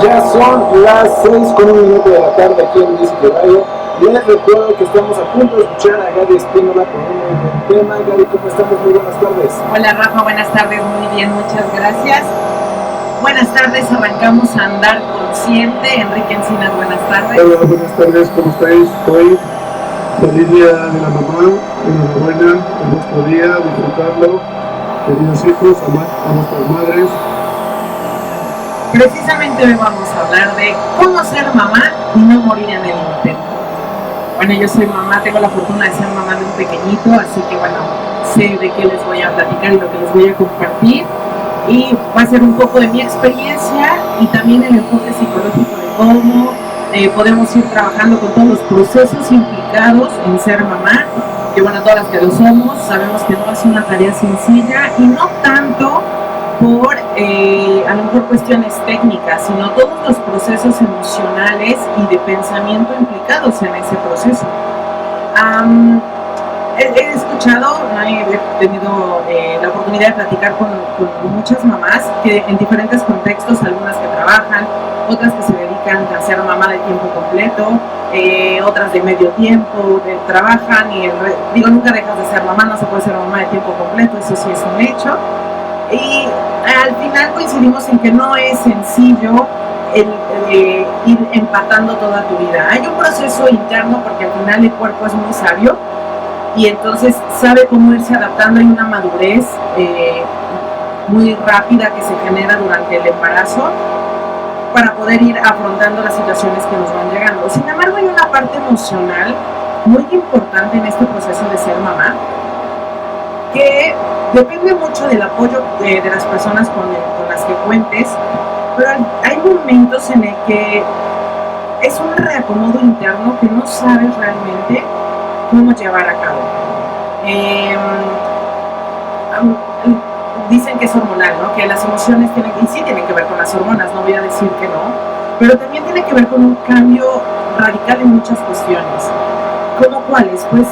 Ya son las 6:01 de la tarde aquí en Music Radio. Les recuerdo que estamos a punto de escuchar a Gaby Espínola con un muy buen tema. Gaby, ¿cómo estamos? Muy buenas tardes. Hola Rafa, buenas tardes, muy bien, muchas gracias. Buenas tardes, arrancamos a andar consciente. Enrique Encinas, buenas tardes. Hola, buenas tardes, ¿cómo estáis? Hoy, feliz día de la mamá, enhorabuena, es nuestro día, disfrutarlo. Queridos hijos, amad a vuestras madres. Precisamente hoy vamos a hablar de cómo ser mamá y no morir en el intento. Bueno, yo soy mamá, tengo la fortuna de ser mamá de un pequeñito, así que bueno, sé de qué les voy a platicar y lo que les voy a compartir. Y va a ser un poco de mi experiencia y también el enfoque psicológico de cómo podemos ir trabajando con todos los procesos implicados en ser mamá, que bueno, todas las que lo somos, sabemos que no es una tarea sencilla y no tanto por a lo mejor cuestiones técnicas, sino todos los procesos emocionales y de pensamiento implicados en ese proceso. He escuchado, he tenido la oportunidad de platicar con muchas mamás que en diferentes contextos, algunas que trabajan, otras que se dedican a ser mamá de tiempo completo, otras de medio tiempo, trabajan y nunca dejas de ser mamá, no se puede ser mamá de tiempo completo, eso sí es un hecho. Y al final coincidimos en que no es sencillo ir empatando toda tu vida. Hay un proceso interno porque al final el cuerpo es muy sabio y entonces sabe cómo irse adaptando. Hay una madurez muy rápida que se genera durante el embarazo para poder ir afrontando las situaciones que nos van llegando. Sin embargo, hay una parte emocional muy importante en este proceso de ser mamá, que depende mucho del apoyo de las personas con las que cuentes, pero hay momentos en el que es un reacomodo interno que no sabes realmente cómo llevar a cabo. Dicen que es hormonal, ¿no? Que las emociones tienen que ver con las hormonas, no voy a decir que no, pero también tiene que ver con un cambio radical en muchas cuestiones. ¿Cómo cuáles? Pues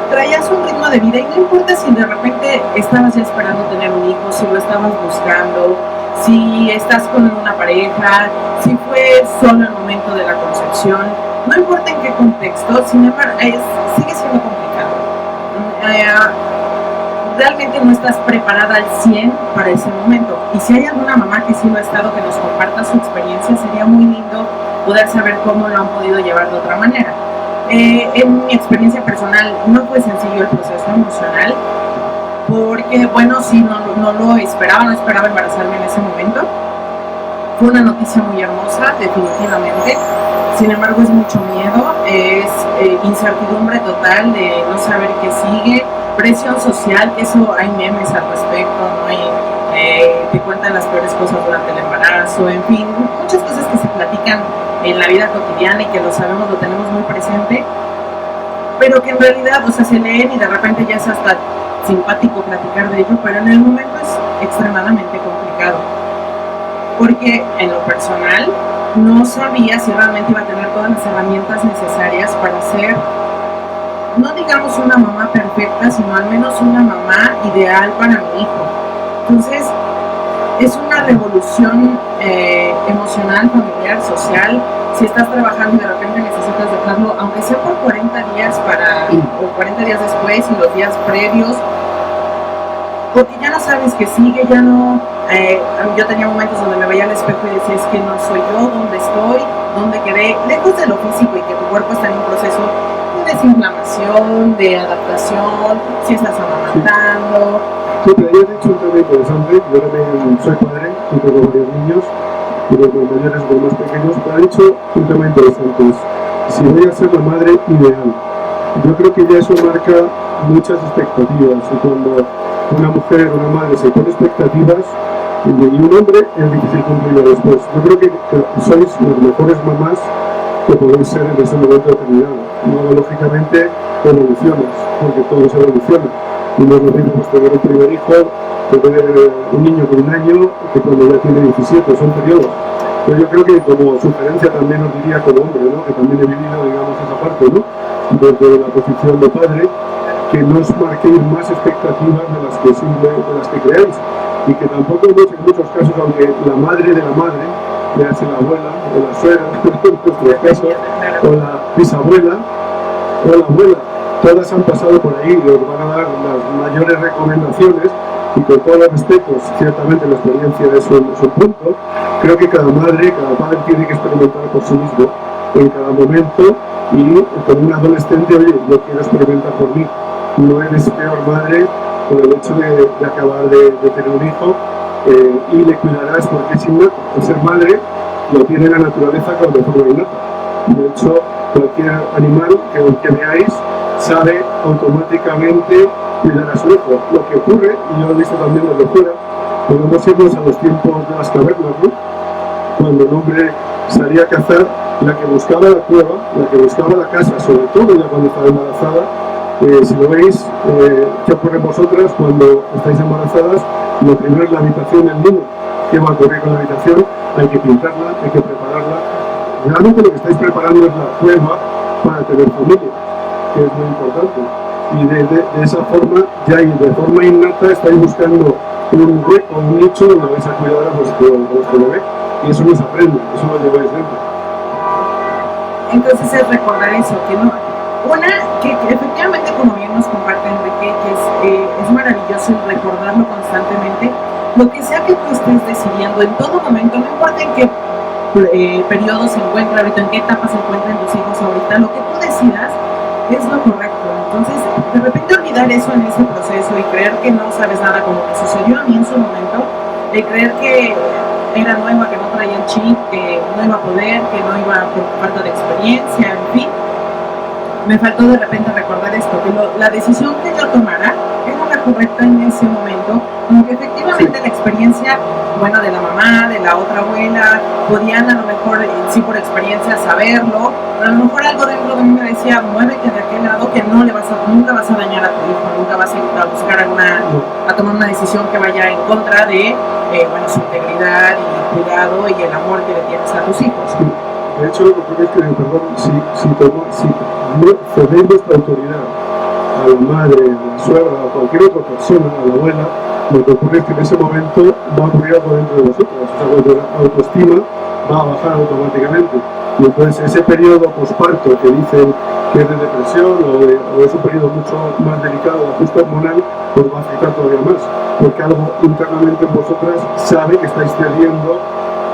traías un ritmo de vida y no importa si de repente estabas ya esperando tener un hijo, si lo estabas buscando, si estás con una pareja, si fue solo el momento de la concepción, no importa en qué contexto, sin embargo, sigue siendo complicado. Realmente no estás preparada al 100 para ese momento. Y si hay alguna mamá que sí lo ha estado, que nos comparta su experiencia, sería muy lindo poder saber cómo lo han podido llevar de otra manera. En mi experiencia personal no fue sencillo el proceso emocional, porque bueno, sí, no lo esperaba, no esperaba embarazarme en ese momento. Fue una noticia muy hermosa, definitivamente. Sin embargo, es mucho miedo, es incertidumbre total de no saber qué sigue, presión social, que eso hay memes al respecto, ¿no? Te cuentan las peores cosas durante el embarazo, en fin, muchas cosas que se platican en la vida cotidiana y que lo sabemos, lo tenemos muy presente, pero que en realidad, o sea, se leen y de repente ya es hasta simpático platicar de ello, pero en el momento es extremadamente complicado, porque en lo personal no sabía si realmente iba a tener todas las herramientas necesarias para ser, no digamos una mamá perfecta, sino al menos una mamá ideal para mi hijo. Entonces, es una revolución emocional, familiar, social. Si estás trabajando y de repente necesitas dejarlo, aunque sea por 40 días o 40 días después y los días previos, porque ya no sabes qué sigue, ya no... yo tenía momentos donde me veía al espejo y decía, es que no soy yo, ¿dónde estoy? ¿Dónde quedé? Lejos de lo físico y que tu cuerpo está en un proceso de desinflamación, de adaptación, si estás amamantando. Sí, te había dicho un tema interesante. Yo también soy padre, y tengo varios niños, y los más mayores y los más pequeños, pero ha dicho un tema interesante, si voy a ser la madre ideal. Yo creo que ya eso marca muchas expectativas, y cuando una mujer, una madre se pone expectativas, y un hombre es difícil cumplirlo después. Yo creo que sois las mejores mamás que podéis ser en ese momento determinado. Luego, lógicamente, evolucionas, porque todo se evoluciona. Y no es lo mismo tener un primer hijo, tener un niño con 1 año, que cuando ya tiene 17, son periodos. Pero yo creo que como sugerencia también os diría como hombre, ¿no? Que también he vivido, digamos, esa parte, ¿no? Desde la posición de padre, que no os marquéis más expectativas de las que creáis, y que tampoco en muchos casos, aunque la madre de la madre ya sea la abuela o la suegra, en nuestro caso, o la bisabuela o la abuela. Todas han pasado por ahí y os van a dar las mayores recomendaciones, y con todos los respetos, ciertamente la experiencia es un punto. Creo que cada madre, cada padre tiene que experimentar por sí mismo en cada momento, y con un adolescente, oye, yo quiero experimentar por mí. No eres peor madre por el hecho de acabar de tener un hijo, y le cuidarás porque es innato. El ser madre lo tiene la naturaleza de forma innata. De hecho, cualquier animal que veáis sabe automáticamente cuidar a su hijo. Lo que ocurre, y yo lo he visto también desde fuera, podemos irnos a los tiempos de las cavernas, ¿no? Cuando el hombre salía a cazar, la que buscaba la cueva, la que buscaba la casa, sobre todo ya cuando estaba embarazada, si lo veis, ¿qué ocurre en vosotras cuando estáis embarazadas? Lo primero es la habitación del niño. ¿Qué va a ocurrir con la habitación? Hay que pintarla, hay que prepararla. Realmente lo que estáis preparando es la cueva para tener familia, que es muy importante. Y de esa forma, ya y de forma innata, estáis buscando un hueco, un nicho donde vais a cuidar a vuestro bebé. Y eso no se aprende, eso lo lleváis dentro. Entonces es recordar eso, que no... que efectivamente, como bien nos comparte Enrique, que es maravilloso el recordarlo constantemente. Lo que sea que tú estés decidiendo en todo momento, no importa en qué periodo se encuentra ahorita, en qué etapa se encuentran tus hijos ahorita, lo que tú decidas es lo correcto. Entonces, de repente olvidar eso en ese proceso y creer que no sabes nada, como me sucedió a mí en su momento, de creer que era nueva, que no traía el chip, que no iba a poder, que no iba por falta de experiencia, en fin. Me faltó de repente recordar esto, que la decisión que yo tomara era la correcta en ese momento, aunque efectivamente la experiencia, bueno, de la mamá, de la otra abuela, podían a lo mejor, sí por experiencia, saberlo, pero a lo mejor algo dentro de mí me decía, muévete de aquel lado, que nunca vas a dañar a tu hijo, nunca vas a buscar a tomar una decisión que vaya en contra de su integridad y cuidado y el amor que le tienes a tus hijos. De hecho, lo que ocurre es que, perdón, si no cedéis vuestra autoridad a la madre, a la suegra, a cualquier otra persona, a la abuela, lo que ocurre es que en ese momento va a ocurrir algo dentro de vosotros. O sea, vuestra autoestima va a bajar automáticamente. Y entonces ese periodo posparto que dicen que es de depresión o es un periodo mucho más delicado de ajuste hormonal, pues va a afectar todavía más. Porque algo internamente en vosotras sabe que estáis cediendo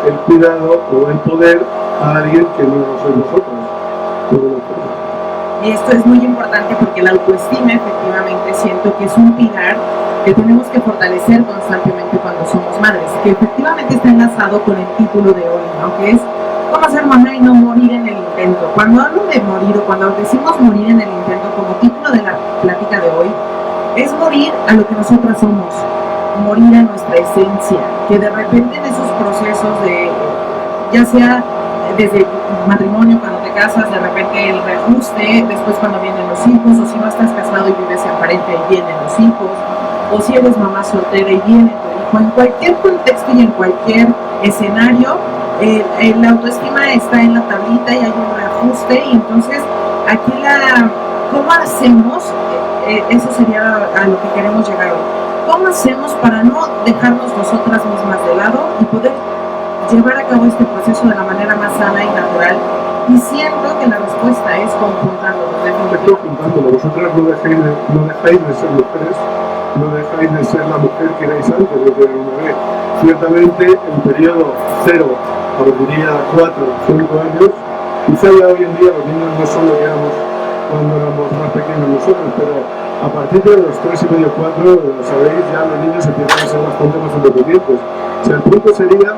el cuidado o el poder a alguien que no lo sois vosotros. Y esto es muy importante porque la autoestima, efectivamente, siento que es un pilar que tenemos que fortalecer constantemente cuando somos madres, que efectivamente está enlazado con el título de hoy, ¿no? Que es cómo ser mamá y no morir en el intento. Cuando hablo de morir o cuando decimos morir en el intento como título de la plática de hoy, es morir a lo que nosotras somos, morir a nuestra esencia, que de repente en esos procesos de, ya sea desde matrimonio, cuando te casas, de repente el reajuste, después cuando vienen los hijos, o si no estás casado y vives en pareja y vienen los hijos, o si eres mamá soltera y viene tu hijo, en cualquier contexto y en cualquier escenario, la autoestima está en la tablita y hay un reajuste, y entonces aquí ¿cómo hacemos? Eso sería a lo que queremos llegar hoy. ¿Cómo hacemos para no dejarnos nosotras mismas de lado y poder llevar a cabo este proceso de la manera más sana y natural? Y siento que la respuesta es conjuntándolo. Vosotras no dejáis de ser mujeres, no dejáis de ser la mujer que erais antes de tener un bebé. Ciertamente el periodo 0, os diría 4 o 5 años, quizá ya hoy en día los niños no son lo que éramos cuando éramos más pequeños nosotros, pero a partir de los 3 y medio, 4, sabéis, ya los niños empiezan a ser bastante más independientes. O sea, el punto sería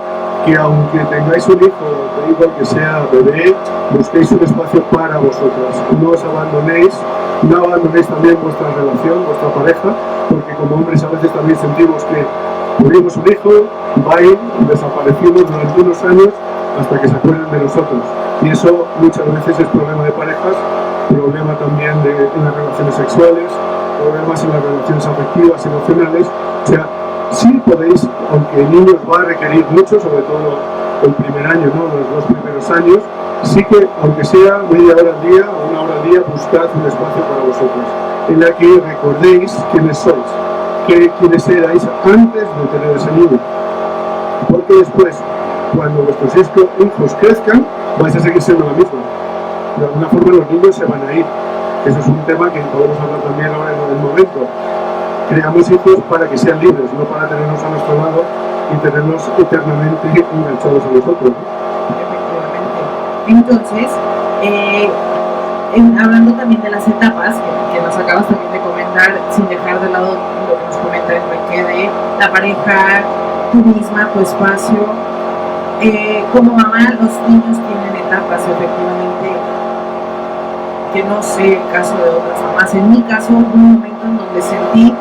que aunque tengáis un hijo, da igual que sea bebé, busquéis un espacio para vosotras. No os abandonéis, no abandonéis también vuestra relación, vuestra pareja, porque como hombres a veces también sentimos que tuvimos un hijo, desaparecimos durante unos años hasta que se acuerden de nosotros. Y eso muchas veces es problema de parejas, problema también en las relaciones sexuales, problemas en las relaciones afectivas, emocionales. O sea, sí podéis, aunque el niño os va a requerir mucho, sobre todo el primer año, ¿no? Los 2 primeros años, sí que, aunque sea media hora al día o 1 hora al día, buscad un espacio para vosotros, en la que recordéis quiénes sois, quiénes erais antes de tener ese niño. Porque después, cuando vuestros hijos crezcan, vais a seguir siendo la misma. De alguna forma los niños se van a ir. Eso es un tema que podemos hablar también ahora en el momento. Creamos hijos para que sean libres, no para tenerlos a nuestro lado y tenerlos eternamente enganchados a nosotros. Efectivamente. Entonces, hablando también de las etapas que nos acabas también de comentar, sin dejar de lado lo que nos comenta Enrique de la pareja, tú misma, tu espacio. Como mamá, los niños tienen etapas, efectivamente, que no sé el caso de otras mamás. En mi caso, hubo un momento en donde sentí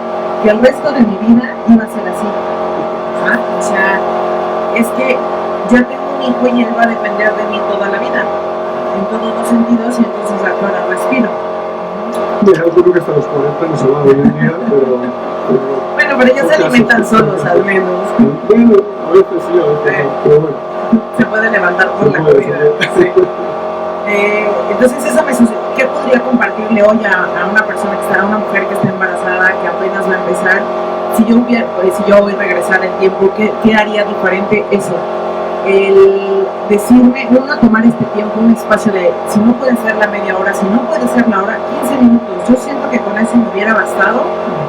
que el resto de mi vida iba a ser así. ¿Ah? O sea, es que ya tengo un hijo y él va a depender de mí toda la vida, en todos los sentidos, y entonces ahora respiro. Mira, yo creo que hasta los 40 no se va hoy en día, pero bueno, pero ellos se alimentan solos al menos. Bueno, a veces sí, a veces no, pero bueno. Se puede levantar por la comida. Sí. Entonces eso me sucede. ¿Qué podría compartirle hoy a una persona que está, a una mujer que está embarazada, que apenas va a empezar? Si yo hoy regresara el tiempo, ¿qué haría diferente? Eso. El decirme, uno, tomar este tiempo, un espacio de, si no puede ser la media hora, si no puede ser la hora, 15 minutos. Yo siento que con eso me hubiera bastado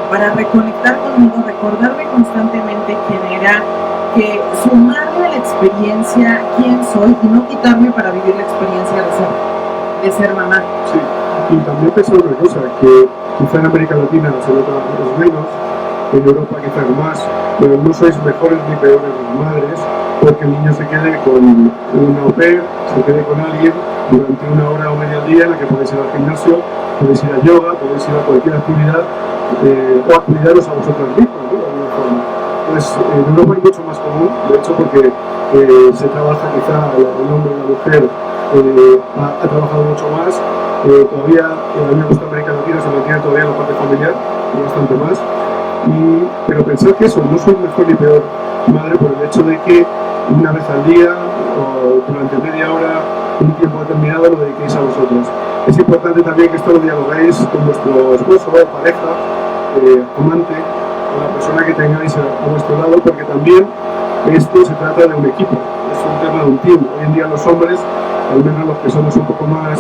para reconectar conmigo, recordarme constantemente quién era, que sumarme a la experiencia quién soy y no quitarme para vivir la experiencia de ser mamá. Sí, y también pensar una cosa, que quizá en América Latina se nota menos, en Europa quizás más, pero no sois mejores ni peores madres, porque el niño se quede con una au pair, se quede con alguien durante una hora o media al día en la que podéis ir al gimnasio, podéis ir a yoga, podéis ir a cualquier actividad o a cuidaros a vosotros mismos, ¿no? De alguna forma. Pues en Europa es mucho más común, de hecho, porque se trabaja quizá el hombre y la mujer ha trabajado mucho más, todavía en la Unión América Latina se mantiene todavía la parte familiar, bastante más, pero pensad que eso, no soy mejor ni peor madre por el hecho de que una vez al día o durante media hora, un tiempo determinado, lo dediquéis a vosotros. Es importante también que esto lo dialoguéis con vuestro esposo, pareja, amante, o la persona que tengáis a vuestro lado, porque también esto se trata de un equipo, es un tema de un team. Hoy en día los hombres, al menos los que somos un poco más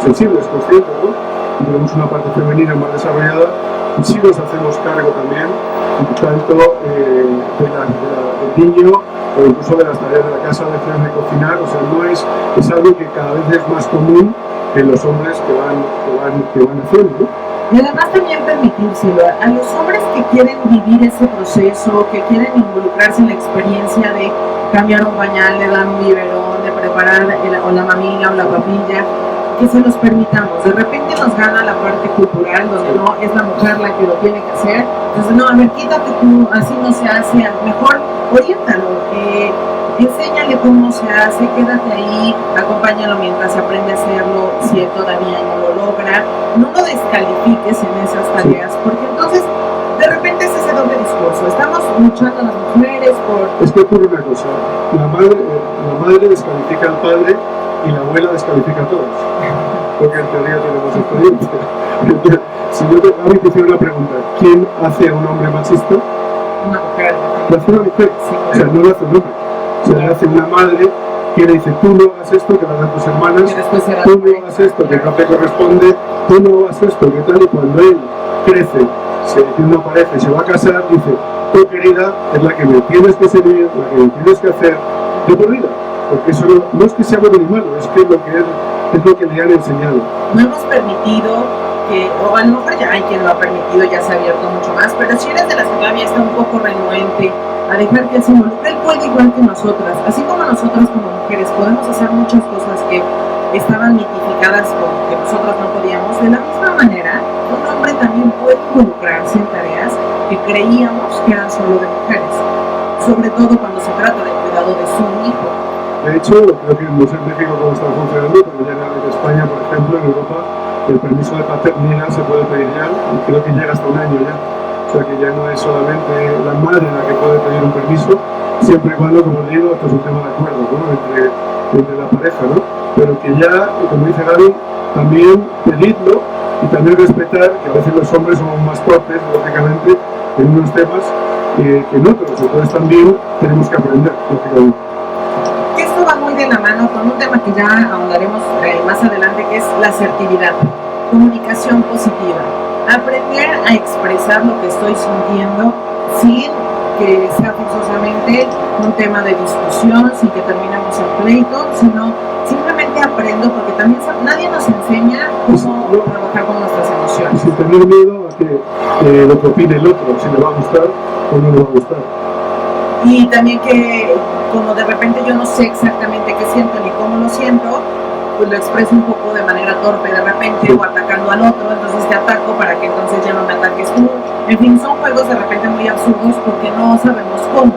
sensibles, conscientes, ¿no? Y tenemos una parte femenina más desarrollada, sí nos hacemos cargo también, tanto del niño o incluso de las tareas de la casa, de cocinar. O sea, no es algo que cada vez es más común en los hombres que van haciendo, ¿no? Y además también permitírselo a los hombres que quieren vivir ese proceso, que quieren involucrarse en la experiencia de cambiar un pañal, de dar un biberón, de preparar o la mamila o la papilla, que se los permitamos. De repente nos gana la parte cultural, donde no es la mujer la que lo tiene que hacer. Entonces, no, a ver, quítate tú, así no se hace. A lo mejor oriéntalo, enséñale cómo se hace, quédate ahí, acompáñalo mientras aprende a hacerlo, si él todavía no lo logra. No lo descalifiques en esas tareas, porque entonces de repente es ese doble discurso. Estamos luchando las mujeres por... Es que ocurre una cosa, la madre descalifica al padre y la abuela descalifica a todos, porque en teoría tenemos experiencia. Si yo te hiciera una pregunta, ¿quién hace a un hombre machista? Una mujer. Lo hace una mujer, sí, o sea, no lo hace un hombre. O sea, le hace una madre que le dice, tú no hagas esto, que lo hagan tus hermanas, tú no hagas esto, que no te corresponde, tú no hagas esto, que tal. Y cuando él crece, se tiene una pareja y se va a casar, dice, tú querida, es la que me tienes que servir, la que me tienes que hacer de por vida. Porque eso no es que sea bueno ni malo, es que es lo que le han enseñado. No hemos permitido que, o a lo mejor ya hay quien lo ha permitido, ya se ha abierto mucho más, pero si eres de las que todavía está un poco renuente a dejar que se involucre, él puede igual que nosotras. Así como nosotras como mujeres podemos hacer muchas cosas que estaban mitificadas con que nosotras no podíamos, de la misma manera, un hombre también puede involucrarse en tareas que creíamos que eran solo de mujeres, sobre todo cuando se trata del cuidado de su hijo. De hecho, creo que no sé en México cómo está funcionando, pero ya en España, por ejemplo, en Europa, el permiso de paternidad se puede pedir ya, y creo que llega hasta un año ya. O sea que ya no es solamente la madre la que puede pedir un permiso, siempre y cuando, como digo, esto es un tema de acuerdo, ¿no? entre la pareja, ¿no? Pero que ya, como dice Gaby, también pedidlo y también respetar que a veces los hombres somos más torpes, lógicamente, en unos temas que en otros. Entonces también tenemos que aprender, lógicamente. de la mano con un tema que ya ahondaremos más adelante, que es la asertividad, comunicación positiva, aprender a expresar lo que estoy sintiendo sin que sea forzosamente un tema de discusión, sin que terminemos en pleito, sino simplemente aprendo, porque también nadie nos enseña cómo trabajar con nuestras emociones. Sin tener miedo a que lo que opine el otro, si le va a gustar o no le va a gustar. Y también que, como de repente yo no sé exactamente qué siento ni cómo lo siento, pues lo expreso un poco de manera torpe de repente, o atacando al otro, entonces te ataco para que entonces ya no me ataques tú. En fin, son juegos de repente muy absurdos porque no sabemos cómo.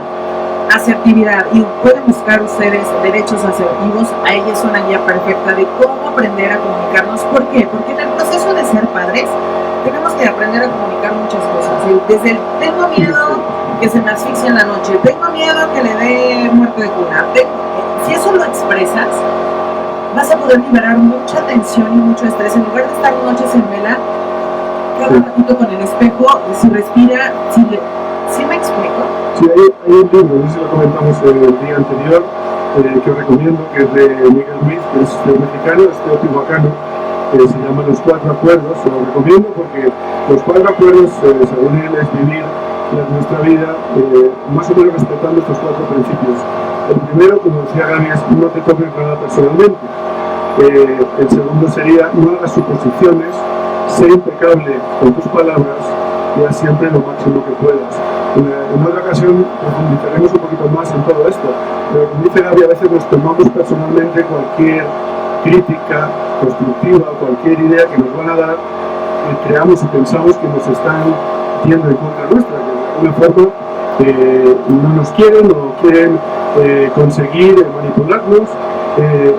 Asertividad, y pueden buscar ustedes derechos asertivos, ahí es una guía perfecta de cómo aprender a comunicarnos. ¿Por qué? Porque en el proceso de ser padres tenemos que aprender a comunicar muchas cosas, desde el tengo miedo que se me asfixie en la noche, tengo miedo que le dé muerte de cuna, si eso lo expresas, vas a poder liberar mucha tensión y mucho estrés, en lugar de estar noches en vela, cada ratito con el espejo, si respira, ¿sí me explico? Sí, hay un libro, no sé si lo comentamos el día anterior, que os recomiendo, que es de Miguel Ruiz, que es mexicano, es teotihuacano, que se llama Los Cuatro Acuerdos. Se lo recomiendo porque los cuatro acuerdos, según él, es vivir nuestra vida más o menos respetando estos cuatro principios. El primero, como decía Gaby, es no te toques nada personalmente. El segundo sería no hagas suposiciones, sé impecable con tus palabras y haz siempre lo máximo que puedas. En otra ocasión profundizaremos un poquito más en todo esto, pero como dice Gaby, a veces nos tomamos personalmente cualquier crítica constructiva, cualquier idea que nos van a dar, creamos y pensamos que nos están yendo en contra nuestra, que de alguna forma no nos quieren o quieren conseguir manipularnos,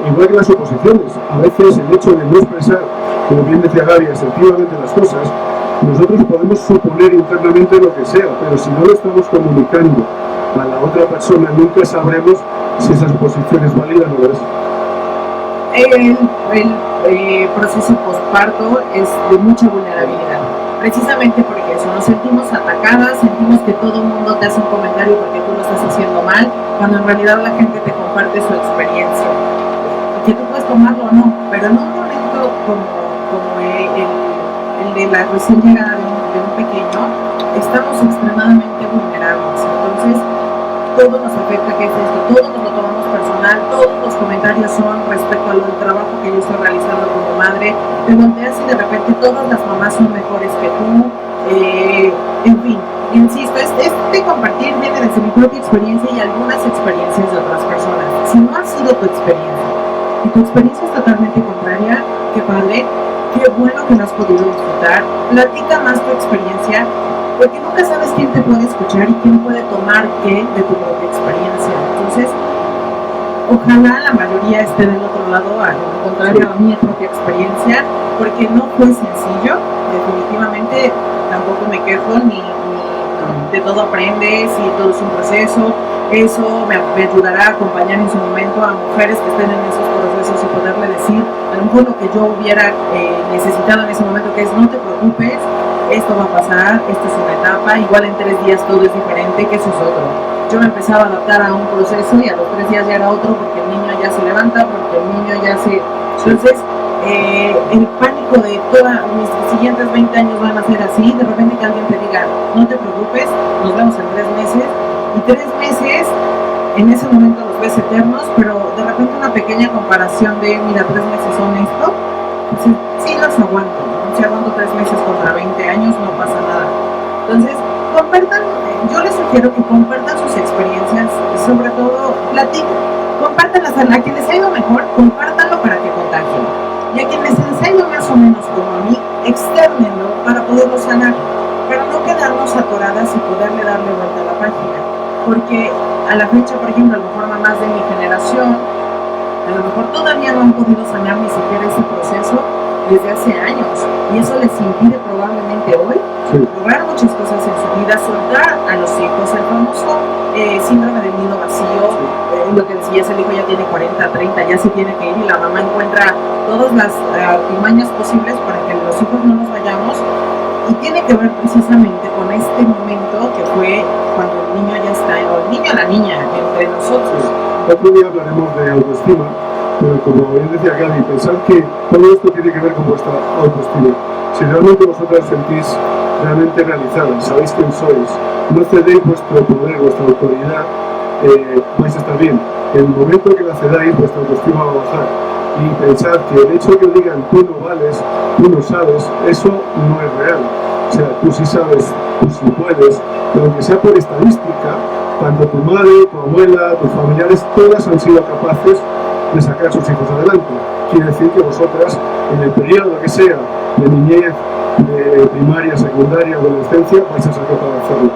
igual que las oposiciones. A veces el hecho de no expresar, como bien decía Gaby, asertivamente las cosas, nosotros podemos suponer internamente lo que sea, pero si no lo estamos comunicando a la otra persona, nunca sabremos si esa suposición es válida o no es. El proceso postparto es de mucha vulnerabilidad, precisamente porque eso, nos sentimos atacadas, sentimos que todo el mundo te hace un comentario porque tú lo estás haciendo mal, cuando en realidad la gente te comparte su experiencia, que tú puedes tomarlo o no, pero en un momento como el de la recién llegada de un pequeño, estamos extremadamente vulnerables, entonces todo nos afecta, ¿qué es esto? Todo nos lo tomamos personal, todos los comentarios son respecto al trabajo que yo estoy realizando como madre, te volteas y de repente todas las mamás son mejores que tú, en fin, insisto, este compartir viene desde mi propia experiencia y algunas experiencias de otras personas. Si no ha sido tu experiencia y tu experiencia es totalmente contraria, qué padre, qué bueno que lo has podido disfrutar, platica más tu experiencia, porque nunca sabes quién te puede escuchar y quién puede tomar qué de tu propia experiencia. Entonces, ojalá la mayoría esté del otro lado, al contrario a mi propia experiencia, porque no fue sencillo, definitivamente tampoco me quejo, ni de todo aprendes y todo es un proceso. Eso me ayudará a acompañar en su momento a mujeres que estén en esos procesos y poderle decir a lo mejor lo que yo hubiera necesitado en ese momento, que es no te preocupes, esto va a pasar, esto es una etapa, igual en 3 días todo es diferente, que eso es otro. Yo me empezaba a adaptar a un proceso y a los 3 días ya era otro, porque el niño ya se levanta, porque el niño ya se... Entonces, el pánico de todos mis siguientes 20 años van a ser así, de repente que alguien te diga, no te preocupes, nos vemos en 3 meses, y 3 meses, en ese momento los ves eternos, pero de repente una pequeña comparación de, mira, 3 meses son esto, sí los aguanto, ¿no? Si aguanto 3 meses contra 20 años, no pasa nada. Entonces, compartan, yo les sugiero que compartan sus experiencias, sobre todo, platiquen, compártanlas a quienes ha ido mejor, compártanlo para que contagien. Y a quienes les ha ido más o menos como a mí, externenlo para poderlo sanar, para no quedarnos atoradas y poderle darle vuelta a la página. Porque a la fecha, por ejemplo, a lo mejor mamás de mi generación, a lo mejor todavía no han podido sanar ni siquiera ese proceso desde hace años, y eso les impide probablemente hoy lograr muchas cosas en su vida, soltar a los hijos, el famoso síndrome del nido vacío, lo que decías, el hijo ya tiene 40, 30, ya se tiene que ir y la mamá encuentra todas las artimañas posibles para que los hijos no nos vayamos, Y tiene que ver precisamente con este momento que fue cuando el niño ya está, o el niño o la niña, entre nosotros. Otro día hablaremos de autoestima, pero como bien decía Gaby, pensad que todo esto tiene que ver con vuestra autoestima. Si realmente vosotras sentís realmente realizadas, sabéis quién sois, no cedéis vuestro poder, vuestra autoridad, vais a estar bien. En el momento que la cedáis, vuestra autoestima va a bajar. Y pensad que el hecho de que digan tú no vales, tú no sabes, eso no es real. O sea, tú sí sabes, tú sí puedes, pero aunque sea por estadística, tanto tu madre, tu abuela, tus familiares, todas han sido capaces de sacar a sus hijos adelante. Quiere decir que vosotras, en el periodo que sea, de niñez, de primaria, secundaria, adolescencia, vais a ser capaces de hacerlo.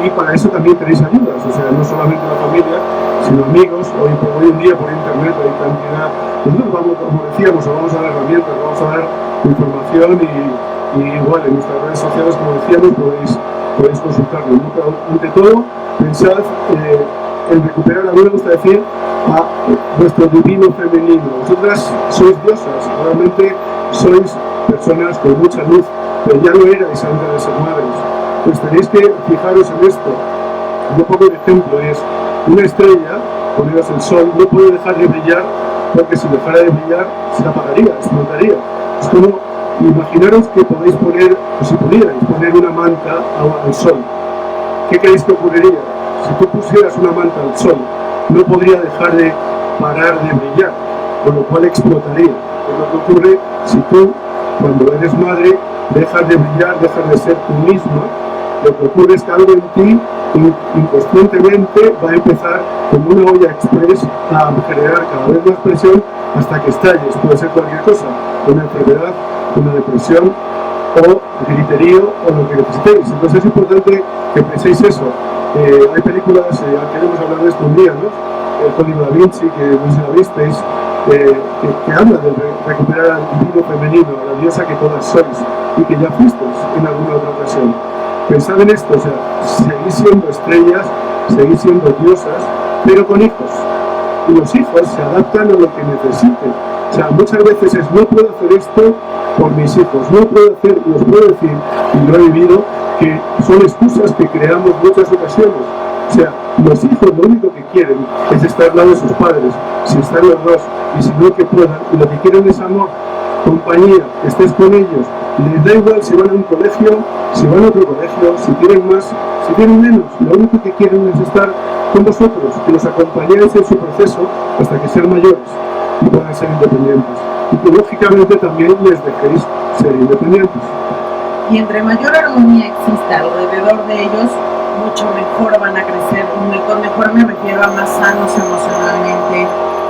Y para eso también tenéis ayudas, o sea, no solamente la familia, sino amigos. Hoy en día por internet hay cantidad. Nosotros vamos, como decíamos, vamos a dar herramientas, vamos a dar información y igual en nuestras redes sociales, como decíamos, podéis consultarlo. Pero ante todo, pensad en recuperar, a mí me gusta decir, a vuestro divino femenino. Vosotras sois diosas, realmente sois personas con mucha luz, pero ya lo erais antes de ser madres. Pues tenéis que fijaros en esto. Yo pongo el ejemplo, es una estrella, poneros el sol, no puede dejar de brillar, porque si dejara de brillar se apagaría, explotaría. Es como, imaginaros que podéis poner, o si pudierais poner una manta al sol. ¿Qué creéis que ocurriría? Si tú pusieras una manta al sol, no podría dejar de parar de brillar, con lo cual explotaría. Es lo que ocurre si tú, cuando eres madre, dejas de brillar, dejas de ser tú misma. Lo que ocurre es que algo en ti inconscientemente va a empezar como una olla express a generar cada vez más presión hasta que estalles. Puede ser cualquier cosa, una enfermedad, una depresión o griterío o lo que necesitéis. Entonces es importante que penséis eso. Hay películas, queremos hablar de esto un día, ¿no? El Código Da Vinci, que no sé si la visteis, que habla de recuperar al divino femenino, a la diosa que todas sois y que ya fuisteis en alguna otra ocasión. Pensad en esto, o sea, seguís siendo estrellas, seguís siendo diosas, pero con hijos. Y los hijos se adaptan a lo que necesiten. O sea, muchas veces es, no puedo hacer esto por mis hijos, no puedo hacer, y os puedo decir, y lo he vivido, que son excusas que creamos muchas ocasiones. O sea, los hijos lo único que quieren es estar al lado de sus padres, si están los dos, y si no que puedan, y lo que quieren es amor, compañía, que estés con ellos. Les da igual si van a un colegio, si van a otro colegio, si tienen más, si tienen menos. Lo único que quieren es estar con vosotros, que los acompañéis en su proceso hasta que sean mayores y puedan ser independientes. Y que lógicamente también les dejéis ser independientes. Y entre mayor armonía exista alrededor de ellos, mucho mejor van a crecer. Mejor me refiero a más sanos emocionalmente,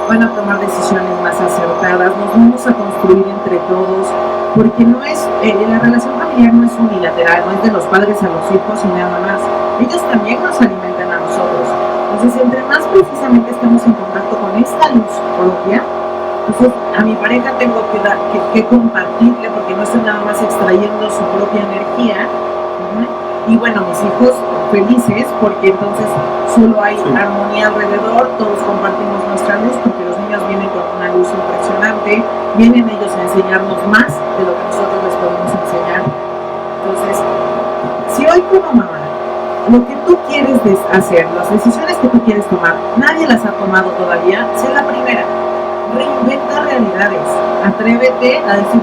van a tomar decisiones más acertadas, nos vamos a construir entre todos, porque no es, la relación familiar no es unilateral, no es de los padres a los hijos y nada más. Ellos también nos alimentan a nosotros. Entonces, entre más precisamente estamos en contacto con esta luz propia, entonces a mi pareja tengo que compartirle, porque no estoy nada más extrayendo su propia energía. Y bueno, mis hijos felices, porque entonces solo hay armonía alrededor, todos compartimos nuestra luz, porque los niños vienen con una luz impresionante, vienen ellos a enseñarnos más de lo que nosotros les podemos enseñar. Entonces, si hoy como mamá, lo que tú quieres hacer, las decisiones que tú quieres tomar, nadie las ha tomado todavía, sé la primera. Reinventa realidades, atrévete a decir,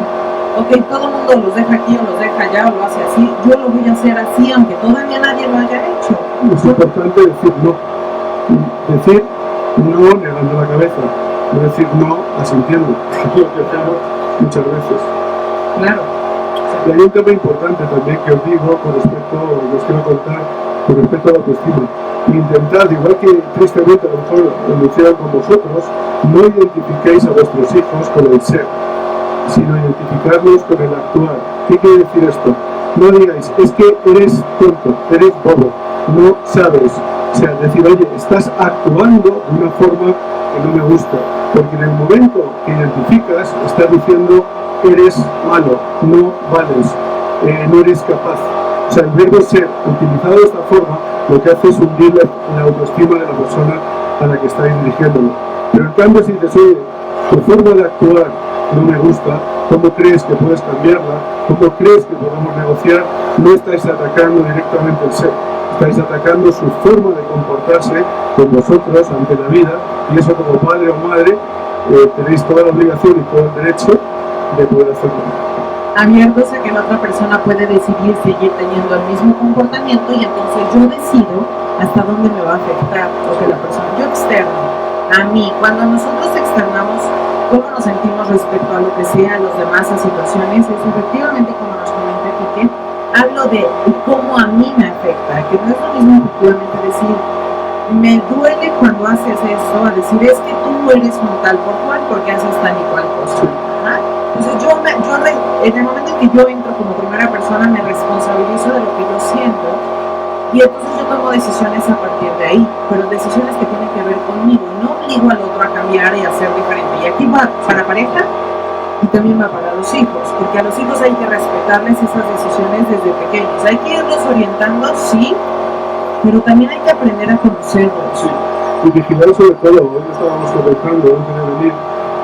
ok, todo el mundo los deja aquí o los deja allá o lo hace así, yo lo voy a hacer así, aunque todavía nadie lo haya hecho. Es importante decir no. Decir no negando la cabeza, no decir no asintiendo, lo que hacemos muchas veces. Claro. Y hay un tema importante también que os digo con respecto, os quiero contar, con respecto a la autoestima. Intentad, igual que tristemente a lo mejor lo hicieron con vosotros, no identifiquéis a vuestros hijos con el ser, sino identificarlos con el actuar. ¿Qué quiere decir esto? No digáis, es que eres tonto, eres bobo, no sabes. O sea, decir, oye, estás actuando de una forma que no me gusta, porque en el momento que identificas, estás diciendo, eres malo, no vales, no eres capaz. O sea, el verbo ser, utilizado de esta forma, lo que hace es hundir la autoestima de la persona a la que estáis dirigiéndolo. Pero en cambio, si dices, oye, tu forma de actuar no me gusta, cómo crees que puedes cambiarla, cómo crees que podemos negociar, no estáis atacando directamente el ser, estáis atacando su forma de comportarse con vosotros ante la vida, y eso como padre o madre tenéis toda la obligación y todo el derecho de poder hacerlo. Abiertos a que la otra persona puede decidir seguir teniendo el mismo comportamiento, y entonces yo decido hasta dónde me va a afectar lo que la persona, yo externo a mí. Cuando nosotros externamos cómo nos sentimos respecto a lo que sea, a los demás, a situaciones, es efectivamente como nos comenta Quique, hablo de cómo a mí me afecta, que no es lo mismo efectivamente decir me duele cuando haces eso, a decir es que tú eres un tal por cual porque haces tal y cual cosa. Entonces en el momento en que yo entro como primera persona me responsabilizo de lo que yo siento, y entonces yo tomo decisiones a partir de ahí, pero decisiones que tienen que ver conmigo, y no obligo al otro a cambiar y a ser diferente. Y aquí va para pareja y también va para los hijos, porque a los hijos hay que respetarles esas decisiones desde pequeños. Hay que irlos orientando, sí, pero también hay que aprender a conocerlos. Sí. Y vigilar sobre todo, hoy estábamos comentando antes de venir,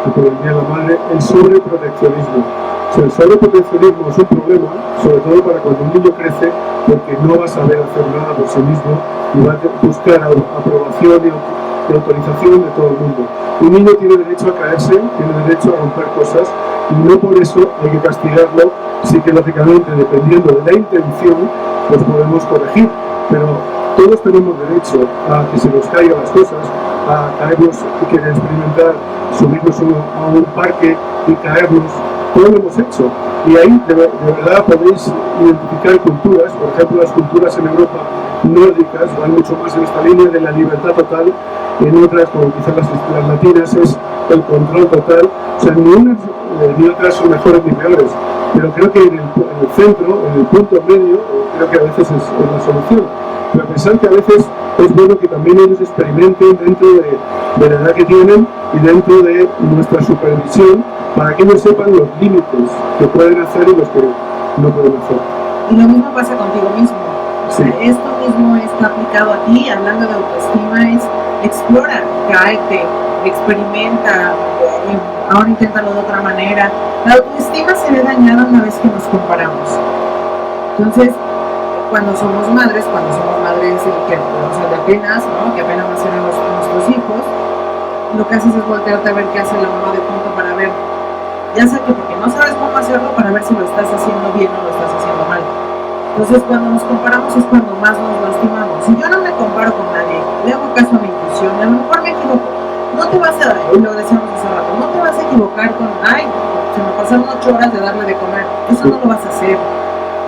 por el Día de la Madre, el sobreproteccionismo. O sea, el sobreproteccionismo es un problema, sobre todo para cuando un niño crece, porque no va a saber hacer nada por sí mismo y va a buscar aprobación y autorización de todo el mundo. Un niño tiene derecho a caerse, tiene derecho a romper cosas, y no por eso hay que castigarlo. Sí que lógicamente, dependiendo de la intención, pues podemos corregir, pero todos tenemos derecho a que se nos caigan las cosas, a caernos y querer experimentar, subirnos a un parque y caernos. Todo lo hemos hecho, y ahí de verdad podéis identificar culturas. Por ejemplo, las culturas en Europa nórdicas van mucho más en esta línea de la libertad total, en otras, como quizás las latinas, es el control total. O sea, ni unas ni otras son mejores ni peores, pero creo que en el centro, en el punto medio, creo que a veces es la solución. Pero pensar que a veces es bueno que también ellos experimenten dentro de la edad que tienen y dentro de nuestra supervisión, para que ellos sepan los límites que pueden hacer y los que no pueden hacer. Y lo mismo pasa contigo mismo. Sí. Esto mismo está aplicado a ti. Hablando de autoestima, es explora, cáete, experimenta, ahora inténtalo de otra manera. La autoestima se ve dañada una vez que nos comparamos. Entonces, cuando somos madres de apenas, ¿no? Que apenas nacen nuestros hijos, lo que haces es voltearte a ver qué hace la mamá de punto para ver, ya sea que porque no sabes cómo hacerlo, para ver si lo estás haciendo bien o lo estás haciendo mal. Entonces, cuando nos comparamos es cuando más nos lastimamos. Si yo no me comparo con nadie, le hago caso a mi intuición, a lo mejor me equivoco. No te vas a, lo decíamos hace rato, no te vas a equivocar con, se me pasaron 8 horas de darle de comer. Eso no lo vas a hacer.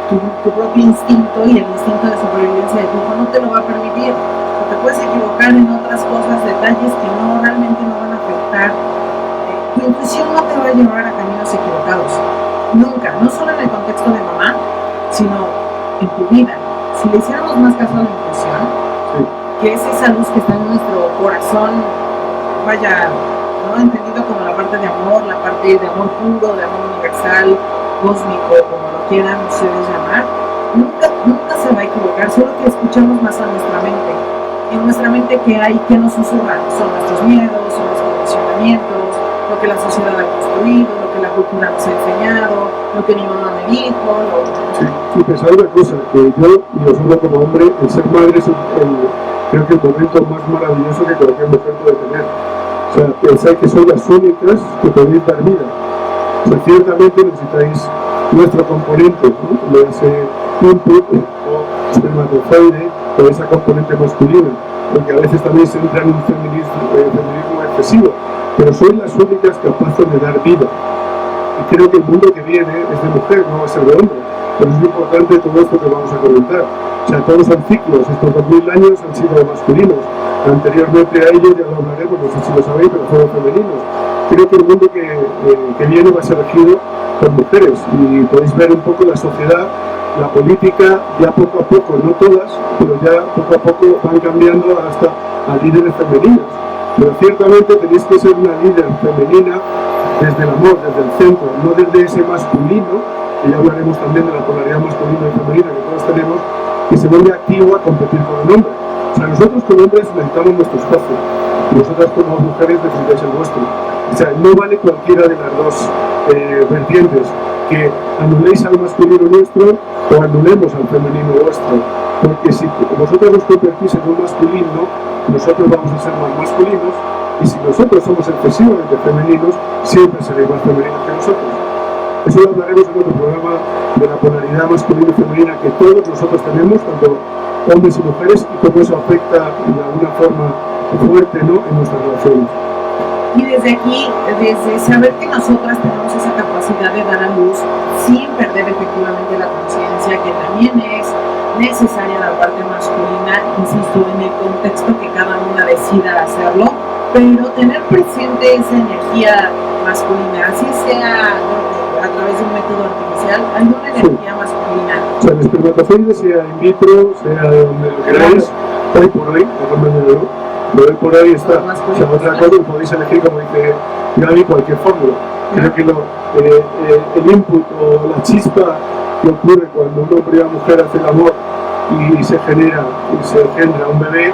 Tu propio instinto y el instinto de supervivencia de tu hijo no te lo va a permitir. Te puedes equivocar en otras cosas, detalles que realmente no van a afectar. Tu intuición no te va a llevar a caminos equivocados. Nunca, no solo en el contexto de mamá, sino en tu vida. Si le hiciéramos más caso a la intuición, sí, que es esa luz que está en nuestro corazón, vaya, ¿no? Entendido como la parte de amor, la parte de amor puro, de amor universal, cósmico, como lo quieran ustedes llamar, nunca se va a equivocar, solo que escuchamos más a nuestra mente. En nuestra mente, ¿qué hay? ¿Qué nos susurra? Son nuestros miedos, son los condicionamientos, lo que la sociedad ha construido, lo que la cultura nos ha enseñado, lo que mi mamá me dijo, Sí, y pensar una cosa, que yo, y lo solo como hombre, el ser madre es creo que el momento más maravilloso que cualquier mujer puede tener. O sea, pensáis que sois las únicas que podéis dar vida. O sea, ciertamente necesitáis nuestro componente, ¿no? Ese input o espermatozoide o esa componente masculina, porque a veces también se entra en un feminismo excesivo, pero sois las únicas capaces de dar vida. Y creo que el mundo que viene es de mujer, no va a ser de hombre. Pero es muy importante todo esto que vamos a comentar. O sea, todos son ciclos, estos 2000 años han sido masculinos. Anteriormente a ello, ya lo hablaremos, no sé si lo sabéis, pero fueron femeninos. Creo que el mundo que viene va a ser regido por mujeres, y podéis ver un poco la sociedad, la política, ya poco a poco, no todas, pero ya poco a poco van cambiando hasta a líderes femeninas. Pero ciertamente tenéis que ser una líder femenina desde el amor, desde el centro, no desde ese masculino, que ya hablaremos también de la polaridad masculina y femenina que todos tenemos, que se vuelve activo a competir con el hombre. O sea, nosotros como hombres necesitamos nuestro espacio, y vosotras como mujeres necesitáis el vuestro. O sea, no vale cualquiera de las dos vertientes, que anuléis al masculino nuestro o anulemos al femenino vuestro, porque si vosotros os convertís en un masculino, nosotros vamos a ser más masculinos, y si nosotros somos excesivamente femeninos, siempre seréis más femeninos que nosotros. Eso lo hablaremos en otro programa de la polaridad masculina y femenina que todos nosotros tenemos, tanto hombres y mujeres, y cómo eso afecta de alguna forma fuerte, ¿no?, en nuestras relaciones. Y desde aquí, desde saber que nosotras tenemos esa capacidad de dar a luz sin perder efectivamente la conciencia, que también es necesaria la parte masculina, insisto, en el contexto que cada una decida hacerlo, pero tener presente esa energía masculina, así sea a través de un método artificial, hay una energía masculina. O sea, el espermatozoide, sea in vitro, sea donde lo queráis, hoy por hoy, pero hoy por hoy está. O sea, otra cosa, podéis elegir, como dice Gaby, cualquier fórmula. Creo que el input o la chispa que ocurre cuando un hombre y una mujer hace el amor y se genera y se engendra un bebé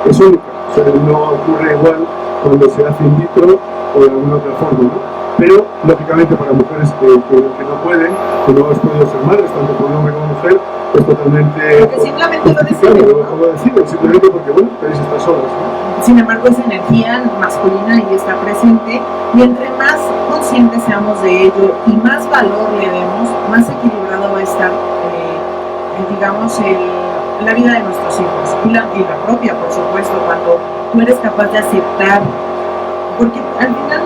es única. O sea, no ocurre igual cuando se hace in vitro o de alguna otra forma, ¿no? Pero, lógicamente, para mujeres que no pueden, que no habéis podido ser madres, tanto por un hombre como mujer, es totalmente... Porque simplemente lo deciden, simplemente porque, bueno, queréis estar solas, ¿no? Sin embargo, esa energía masculina ahí está presente, y entre más conscientes seamos de ello y más valor le demos, más equilibrado va a estar, digamos, la vida de nuestros hijos y la propia, por supuesto, cuando tú eres capaz de aceptar, porque al final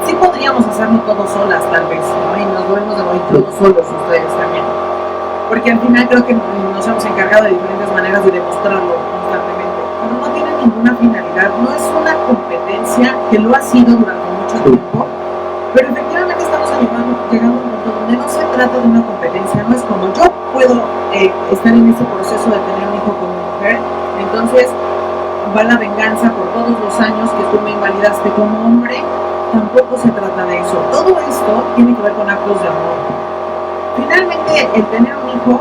sí podríamos hacerlo todos solas, tal vez, ¿no? Y nos volvemos de hoy todos solos, ustedes también, porque al final creo que nos hemos encargado de diferentes maneras de demostrarlo constantemente, pero no tiene ninguna finalidad, no es una competencia, que lo ha sido durante mucho tiempo, pero efectivamente estamos llegando a un punto donde no se trata de una competencia, no es como yo puedo estar en ese proceso de tener un hijo con mi mujer, entonces va la venganza por todos los años que tú me invalidaste como hombre. Tampoco se trata de eso. Todo esto tiene que ver con actos de amor. Finalmente, el tener un hijo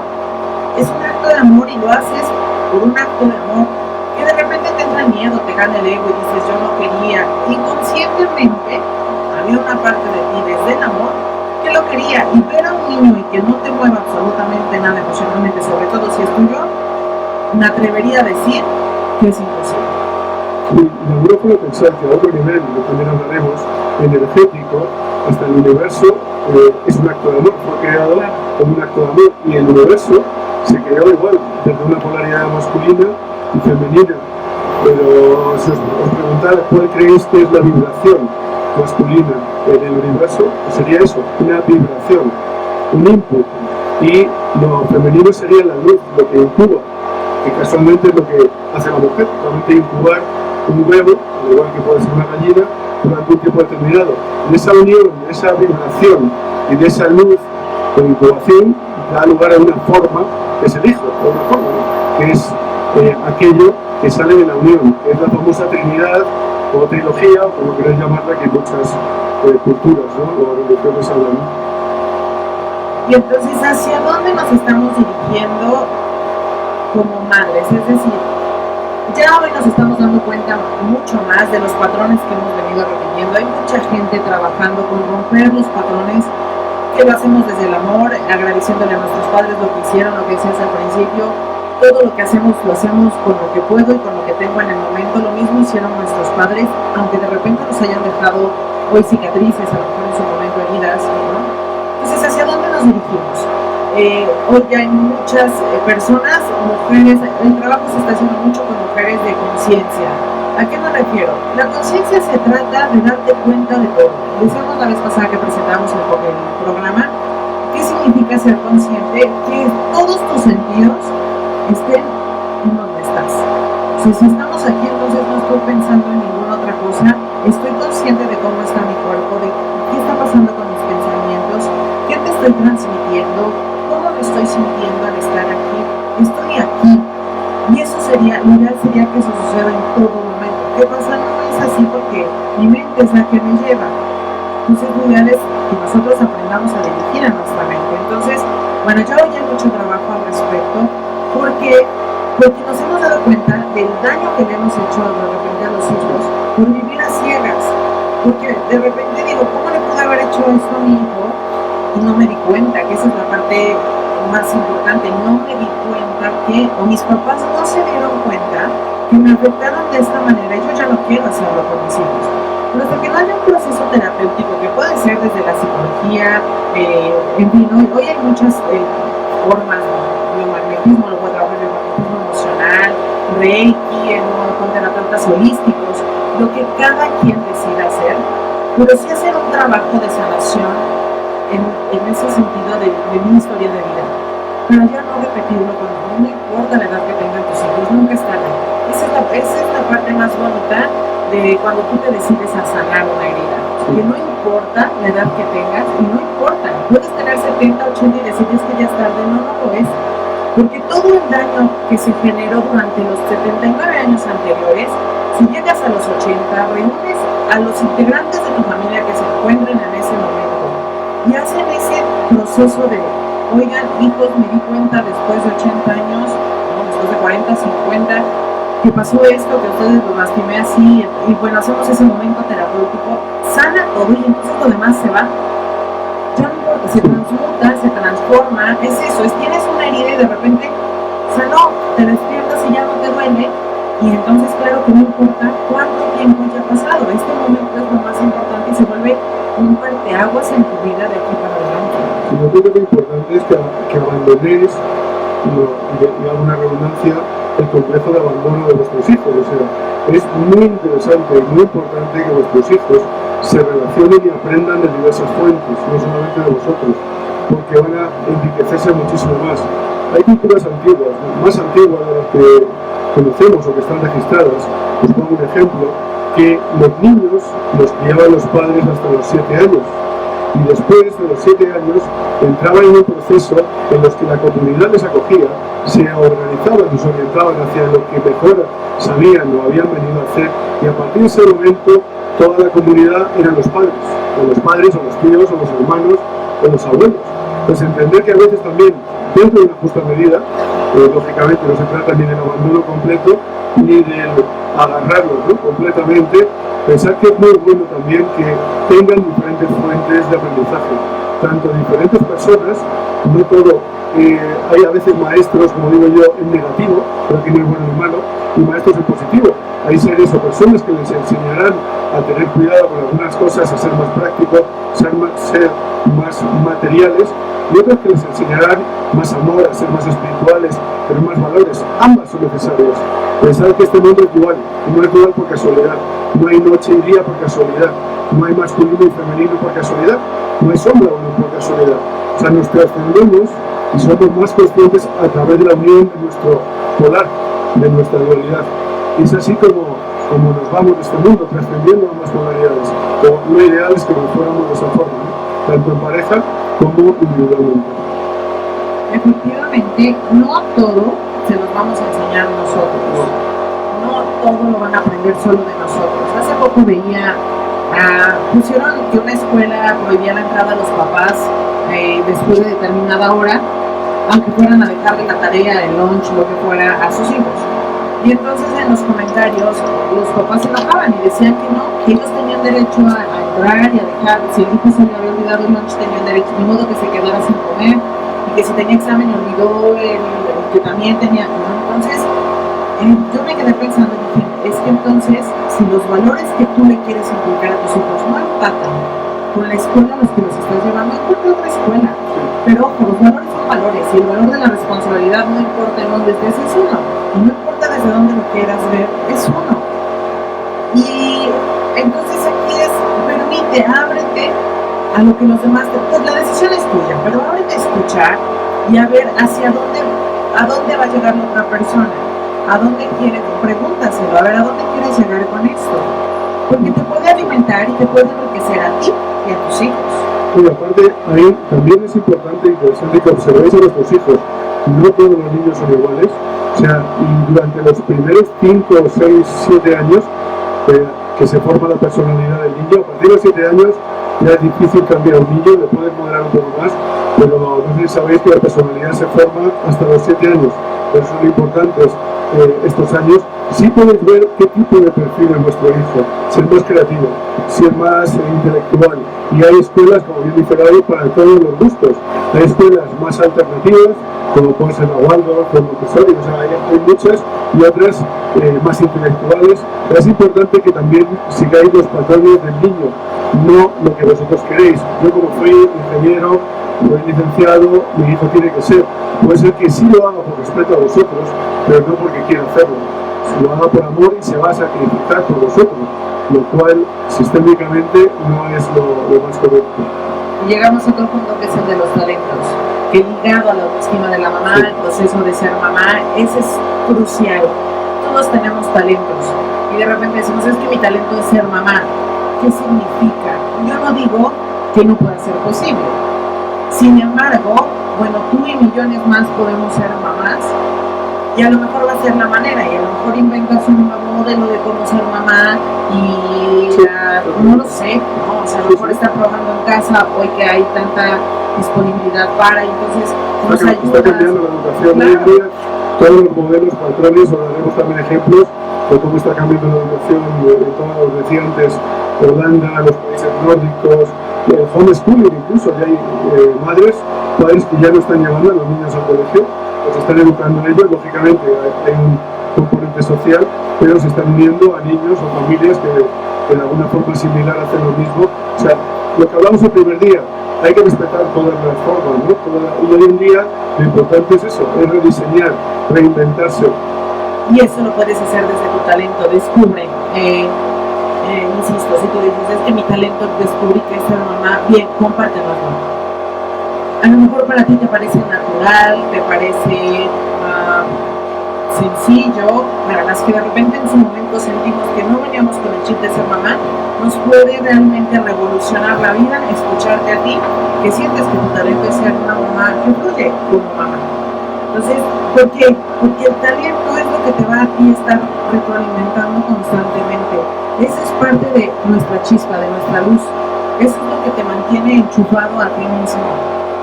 es un acto de amor, y lo haces por un acto de amor que de repente te entra el miedo, te gana el ego y dices yo no quería. Inconscientemente había una parte de ti desde el amor que lo quería, y ver a un niño y que no te mueva absolutamente nada emocionalmente, sobre todo si es tuyo, me atrevería a decir que es imposible. Y la Europa pensar que a otro nivel, que también hablaremos, energético, hasta el universo es un acto de amor, fue creado como un acto de amor, y el universo se creó igual, desde una polaridad masculina y femenina. Pero si os preguntara cuál creéis que es la vibración masculina en el universo, pues sería eso, una vibración, un input, y lo femenino sería la luz, lo que incuba, que casualmente es lo que hace la mujer, realmente incubar un huevo, al igual que puede ser una gallina, durante un tiempo determinado. En esa unión, de esa vibración y de esa luz de incubación da lugar a una forma que es el hijo, o una forma, ¿no?, que es aquello que sale de la unión, que es la famosa Trinidad o trilogía, o como queréis llamarla, que muchas culturas, ¿no?, o religiones hablan, ¿no? Y entonces, ¿hacia dónde nos estamos dirigiendo como madres? Es decir, ya hoy nos estamos dando cuenta mucho más de los patrones que hemos venido repitiendo. Hay mucha gente trabajando con romper los patrones, que lo hacemos desde el amor, agradeciéndole a nuestros padres lo que hicieron, lo que decías al principio. Todo lo que hacemos lo hacemos con lo que puedo y con lo que tengo en el momento. Lo mismo hicieron nuestros padres, aunque de repente nos hayan dejado hoy cicatrices, a lo mejor en su momento heridas, ¿no? Entonces, ¿hacia dónde nos dirigimos? Hoy ya hay muchas personas, mujeres, el trabajo se está haciendo mucho con mujeres de conciencia. ¿A qué me refiero? La conciencia se trata de darte cuenta de todo. Decíamos la vez pasada que presentamos el programa, ¿qué significa ser consciente? Que todos tus sentidos estén en donde estás. O sea, si estamos aquí, entonces no estoy pensando en ninguna otra cosa, estoy consciente de cómo está mi cuerpo, de qué está pasando con mis pensamientos, qué te estoy transmitiendo, cómo me estoy sintiendo al estar aquí, estoy aquí. Y eso sería, lo ideal sería que eso suceda en todo momento. ¿Qué pasa? No es así porque mi mente es la que me lleva. Entonces lo ideal es que nosotros aprendamos a dirigir a nuestra mente. Entonces, bueno, ya hoy hay mucho trabajo al respecto, porque nos hemos dado cuenta del daño que le hemos hecho de repente a los hijos por vivir a ciegas. Porque de repente digo, ¿cómo le pude haber hecho esto a mi hijo? Y no me di cuenta, que esa es la parte más importante. No me di cuenta que, o mis papás no se dieron cuenta que me afectaron de esta manera. Yo ya no quiero hacerlo con mis hijos. Pero hasta que no haya un proceso terapéutico, que puede ser desde la psicología, en fin, hoy hay muchas formas, biomagnetismo, lo puedo trabajar en magnetismo emocional, reiki, con terapeutas holísticos, lo que cada quien decida hacer, pero sí hacer un trabajo de sanación en ese sentido de mi historia de vida, pero ya no repetirlo cuando no importa la edad que tengan tus hijos, nunca es tarde. Esa es la parte más bonita de cuando tú te decides a sanar una herida, que no importa la edad que tengas, y no importa, puedes tener 70, 80 y decir es que ya es tarde, no lo es, porque todo el daño que se generó durante los 79 años anteriores, si llegas a los 80, reúnes a los integrantes de tu familia que se encuentren en ese momento y hacen ese proceso de, oigan, hijos, me di cuenta después de 80 años, ¿no? Después de 40, 50, que pasó esto, que ustedes lo lastimé así, y bueno, hacemos ese momento terapéutico, sana todo y entonces lo demás se va. Ya no importa, se transmuta, se transforma, es eso, tienes una herida y de repente sanó, te despiertas y ya no te duele, y entonces claro que no importa cuánto tiempo haya pasado, este momento es lo más importante y se vuelve un parteaguas en tu vida de aquí para adelante. Yo creo que lo importante es que abandonéis, y hago una redundancia, el complejo de abandono de vuestros hijos. O sea, es muy interesante y muy importante que vuestros hijos se relacionen y aprendan de diversas fuentes, no solamente de vosotros, porque van a enriquecerse muchísimo más. Hay culturas antiguas, más antiguas de las que conocemos o que están registradas. Os pongo un ejemplo, que los niños los criaban los padres hasta los 7 años. Y después de los 7 años entraban en un proceso en los que la comunidad les acogía, se organizaban y se orientaban hacia lo que mejor sabían o habían venido a hacer, y a partir de ese momento toda la comunidad eran los padres, o los tíos, o los hermanos, o los abuelos. Entonces entender que a veces también, dentro de una justa medida, lógicamente no se trata ni del abandono completo, ni del agarrarlos, ¿no?, completamente. Pensar que es muy bueno también que tengan diferentes fuentes de aprendizaje, tanto diferentes personas, no todo, hay a veces maestros, como digo yo, en negativo, pero aquí no es bueno ni malo, y maestros en positivo. Hay seres o personas que les enseñarán a tener cuidado con algunas cosas, a ser más prácticos, ser más materiales, y otros que les enseñarán más amor, a ser más espirituales, tener más valores. Ambas son necesarias. Pensar que este mundo es dual, y no es dual por casualidad. No hay noche y día por casualidad. No hay masculino y femenino por casualidad. No hay sombra o luz por casualidad. O sea, nos trascendemos y somos más conscientes a través de la unión de nuestro polar, de nuestra dualidad. Y es así como nos vamos de este mundo, trascendiendo ambas polaridades. Pero lo ideal es que nos fuéramos de esa forma, ¿no?, tanto en pareja como individualmente. Efectivamente, no todo se los vamos a enseñar nosotros. No todo lo van a aprender solo de nosotros. Hace poco veía, pusieron que una escuela prohibía la entrada a los papás después de determinada hora, aunque fueran a dejarle la tarea, el lunch, lo que fuera, a sus hijos. Y entonces en los comentarios los papás se enojaban y decían que no, que ellos tenían derecho a entrar y a dejar, si el hijo se le había olvidado el lunch tenían derecho, de modo que se quedara sin comer, y que si tenía examen olvidó el que también tenía, ¿no? Entonces yo me quedé pensando, es que entonces si los valores que tú le quieres inculcar a tus hijos no empatan con la escuela a los que los estás llevando, importa otra escuela, pero ojo, los valores son valores, y el valor de la responsabilidad no importa en dónde estés, es uno, y no importa desde dónde lo quieras ver, es uno. Y entonces aquí permite, ábrete a lo que los demás pues la decisión es tuya, pero ábrete a escuchar y a ver a dónde va a llegar la otra persona, a dónde quiere, pregúntaselo, a ver a dónde quieres llegar con esto, porque te puede alimentar y te puede enriquecer a ti y a tus hijos. Y aparte, ahí también es importante e interesante que observéis a vuestros hijos. No todos los niños son iguales. O sea, y durante los primeros 5, 6, 7 años que se forma la personalidad del niño, a partir de los 7 años ya es difícil cambiar a un niño, le puedes moderar un poco más, pero no sé si sabéis que la personalidad se forma hasta los 7 años. Por eso son importantes estos años sí podéis ver qué tipo de perfil es vuestro hijo, si es más creativo, si es más intelectual. Y hay escuelas, como bien dice Gaby, para todos los gustos. Hay escuelas más alternativas, como puede ser la Waldorf o Montessori, o sea, hay muchas, y otras más intelectuales. Pero es importante que también sigáis los patrones del niño, no lo que vosotros queréis. Yo, como fui ingeniero, soy licenciado, mi hijo tiene que ser. Puede ser que sí lo haga por respeto a vosotros, pero no porque quiera hacerlo. Si lo haga por amor y se va a sacrificar por vosotros, lo cual sistémicamente no es lo más correcto. Y llegamos a otro punto, que es el de los talentos, que ligado a la autoestima de la mamá, sí, el proceso de ser mamá, ese es crucial. Todos tenemos talentos y de repente decimos, es que mi talento es ser mamá. ¿Qué significa? Yo no digo que no pueda ser posible. Sin embargo, bueno, tú y millones más podemos ser mamás, y a lo mejor va a ser la manera, y a lo mejor inventas un nuevo modelo de cómo ser mamá y no lo sé, ¿no? O sea, a lo mejor estar trabajando en casa hoy que hay tanta disponibilidad para, y entonces nos ayuda. Está cambiando la educación hoy en día, todos los modelos, patrones, o daremos también ejemplos de cómo está cambiando la educación en todos los decía antes, Holanda, los países nórdicos, homeschooling incluso, ya hay padres que ya no están llevando a los niños al colegio, los están educando en ellos. Lógicamente hay un componente social, pero se están uniendo a niños o familias que de alguna forma similar hacen lo mismo. O sea, lo que hablamos el primer día, hay que respetar todas las formas, ¿no? Y hoy en día lo importante es eso, es rediseñar, reinventarse. Y eso lo puedes hacer desde tu talento, descubre. Insisto, si tú dices, es que mi talento descubrí que es ser mamá, bien, compártenoslo. A lo mejor para ti te parece natural, te parece sencillo, para las que de repente en su momento sentimos que no veníamos con el chip de ser mamá, nos puede realmente revolucionar la vida escucharte a ti, que sientes que tu talento es ser una mamá que fluye como mamá. Entonces, ¿por qué? Porque el talento es lo que te va a ti estar retroalimentando constantemente. Esa es parte de nuestra chispa, de nuestra luz. Eso es lo que te mantiene enchufado a ti mismo.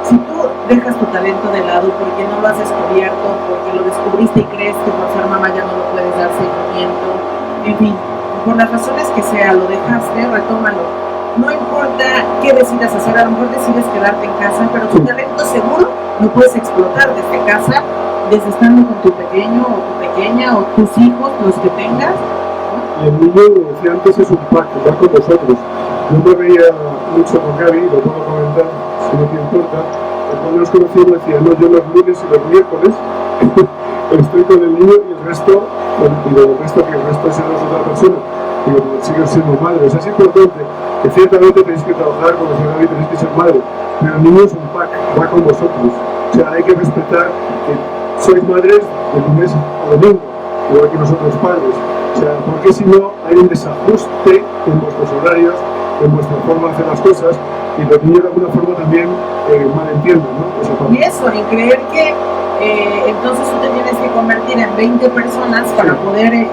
Si tú dejas tu talento de lado porque no lo has descubierto, porque lo descubriste y crees que por ser mamá ya no lo puedes dar seguimiento, en fin, por las razones que sea, lo dejaste, retómalo. No importa qué decidas hacer, a lo mejor decides quedarte en casa, pero tu talento seguro lo puedes explotar desde casa, desde estando con tu pequeño o tu pequeña o tus hijos, los que tengas. Y el niño, lo decía antes, es un pack, va con vosotros. Yo me veía mucho con Gaby, lo puedo comentar, si no te importa. Cuando nos conocimos decía, no, yo los lunes y los miércoles estoy con el niño y el resto, que el resto es otra persona. Digo, siguen siendo madres. Es importante que ciertamente tenéis que trabajar con la señora y tenéis que ser madre, pero el niño es un pack, va con vosotros. O sea, hay que respetar que sois madres de lunes a domingo, igual que nosotros padres. O sea, porque si no hay un desajuste en vuestros horarios, en vuestra forma de hacer las cosas, y los niños de alguna forma también malentienden, ¿no? Y eso, y creer que entonces tú te tienes que convertir en 20 personas para poder...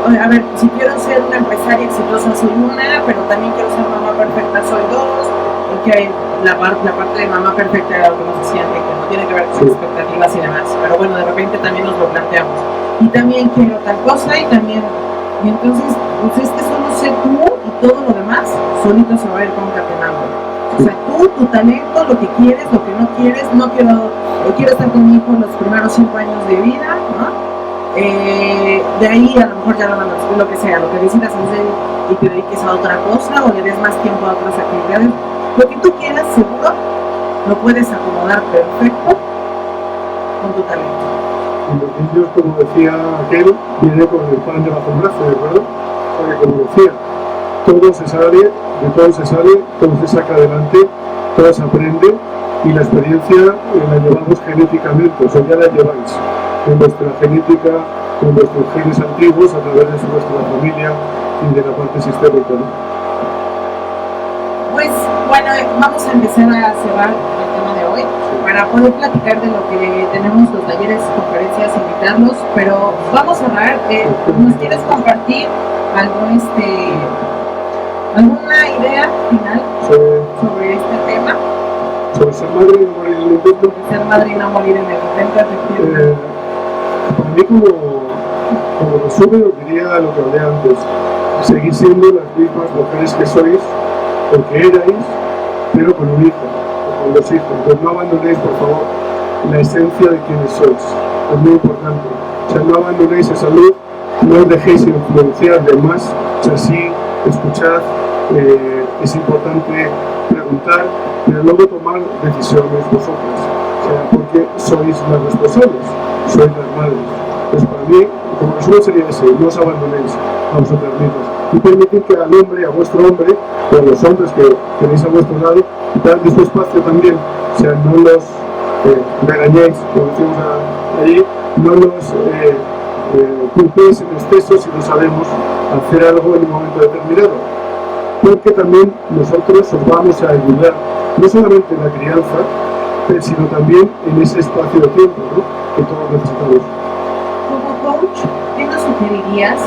a ver, si quiero ser una empresaria exitosa soy una, pero también quiero ser mamá perfecta soy dos, porque la parte de mamá perfecta era lo que nos decían, que no tiene que ver con expectativas y demás, pero bueno, de repente también nos lo planteamos. Y también quiero tal cosa y también, y entonces, pues es que solo sé tú y todo lo demás solito se va a ir concatenando. O sea, tú, tu talento, lo que quieres, lo que no quieres, quiero estar con mi hijo los primeros 5 años de vida, ¿no? De ahí a lo mejor ya lo que sea, lo que decidas hacer y te dediques a otra cosa o le des más tiempo a otras actividades, lo que tú quieras seguro lo puedes acomodar perfecto con tu talento. Y los niños, como decía aquel, viene con el pan debajo del brazo, ¿de acuerdo? Porque como decía, todo se sale, de todo se sale, todo se saca adelante, todo se aprende y la experiencia la llevamos genéticamente, o sea, ya la lleváis en vuestra genética, con vuestros genes antiguos, a través de vuestra familia y de la parte sistémica, ¿no? Pues bueno, vamos a empezar a cerrar el tema de hoy para poder platicar de lo que tenemos, los talleres, conferencias, invitarlos, pero vamos a cerrar. ¿Nos quieres compartir alguna idea final sobre este tema? Sobre ser madre y no morir en el intento. Ser madre y no morir en el intento, efectivamente. Para mí, como como resumen os diría lo que hablé antes. Seguid siendo las mismas mujeres que sois, porque erais, pero con un hijo, o con los hijos. Pues no abandonéis, por favor, la esencia de quienes sois. Es muy importante. O sea, no abandonéis esa luz, no os dejéis influenciar de más. O sea, sí, escuchad, es importante preguntar, pero luego tomar decisiones vosotras. O sea, porque sois las responsables, sois las madres. Pues para mí, como resumen sería ese, no os abandonéis a vosotras mismas. Y permitid que al hombre, a vuestro hombre, o a los hombres que tenéis a vuestro lado, dadle su espacio también. O sea, no los regañéis, como decimos allí, no los culpéis en exceso si no sabemos hacer algo en un momento determinado. Porque también nosotros os vamos a ayudar, no solamente en la crianza, sino también en ese espacio de tiempo, ¿no?, que todos necesitamos. Como coach, ¿qué nos sugerirías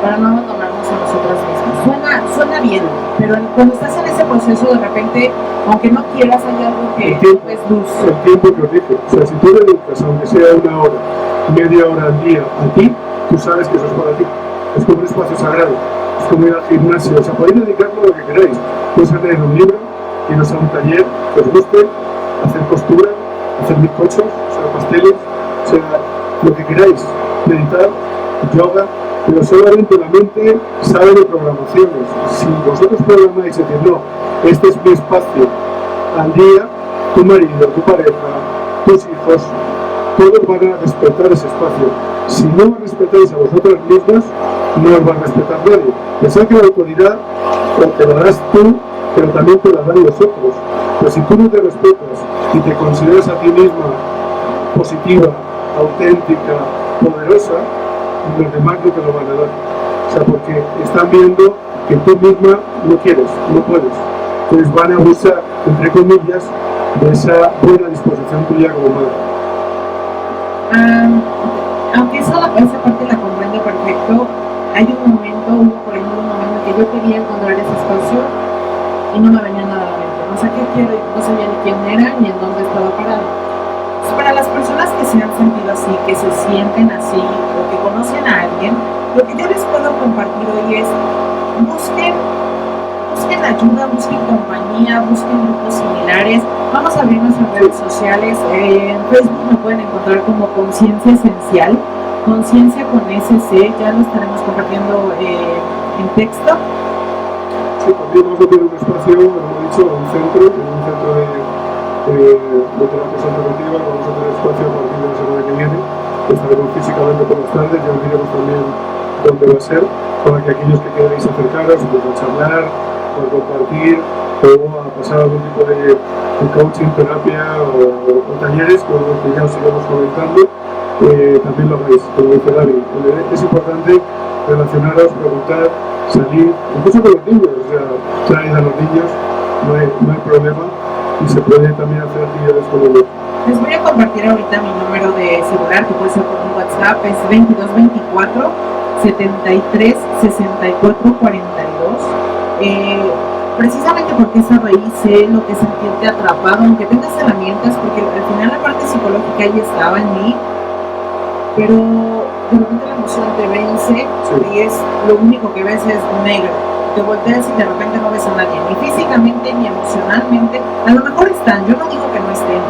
para no abandonarnos a nosotras mismas? Suena bien, pero cuando estás en ese proceso, de repente, aunque no quieras, hay algo que ves luz. El tiempo que os dije, o sea, si tú dedicas, aunque sea una hora, media hora al día a ti, tú sabes que eso es para ti. Es como un espacio sagrado, es como ir al gimnasio. O sea, podéis dedicarlo a lo que queráis. Podéis leer un libro, iros a un taller que os guste, hacer costura, hacer bizcochos, o sea, pasteles, o sea, lo que queráis, meditar, yoga, pero solamente la mente sabe de programaciones. Si vosotros programáis y decís, no, este es mi espacio al día, tu marido, tu pareja, tus hijos, todos van a respetar ese espacio. Si no os respetáis a vosotras mismas, no os va a respetar nadie. Pensad que la autoridad te la das tú, pero también te la dan los otros. Pero si tú no te respetas y te consideras a ti misma positiva, auténtica, poderosa, los demás no te lo van a dar. O sea, porque están viendo que tú misma no quieres, no puedes. Entonces van a abusar, entre comillas, de esa buena disposición tuya como madre. Aunque esa parte la comprendo perfecto, hubo por ejemplo un momento que yo quería encontrar ese espacio y no me venía nada a la mente. O sea, ¿qué quiero? No sabía ni quién era ni en dónde estaba parado. Entonces, para las personas que se han sentido así, que se sienten así o que conocen a alguien, lo que yo les puedo compartir hoy es busquen ayuda, busquen compañía, busquen grupos similares. Vamos a abrir nuestras redes sociales. En Facebook me pueden encontrar como Conciencia Esencial, Conciencia con SC, ya lo estaremos compartiendo en texto. Sí, también vamos a tener un espacio, como he dicho, un centro de terapia alternativa. Vamos a tener espacio a partir de la semana que viene. Estaremos físicamente por las tardes, ya os diremos también dónde va a ser, para que aquellos que queráis acercaros, pues a charlar, a compartir, o a pasar algún tipo de coaching, terapia o talleres, con los que ya os iremos comentando, también lo hagáis, como dice Dani. Es importante relacionaros, preguntar, salir, incluso con los niños, o sea, traer a los niños, no hay problema, y se puede también hacer actividades con ellos. Les voy a compartir ahorita mi número de celular, que puede ser por un WhatsApp, es 2224 73 64 42. Precisamente porque esa raíz sé lo que es sentirte atrapado, aunque tengas herramientas, porque al final la parte psicológica ya estaba en mí, pero de repente la emoción te vence, sí, y es lo único que ves es negro. Te volteas y de repente no ves a nadie, ni físicamente ni emocionalmente. A lo mejor están, yo no digo que no estén,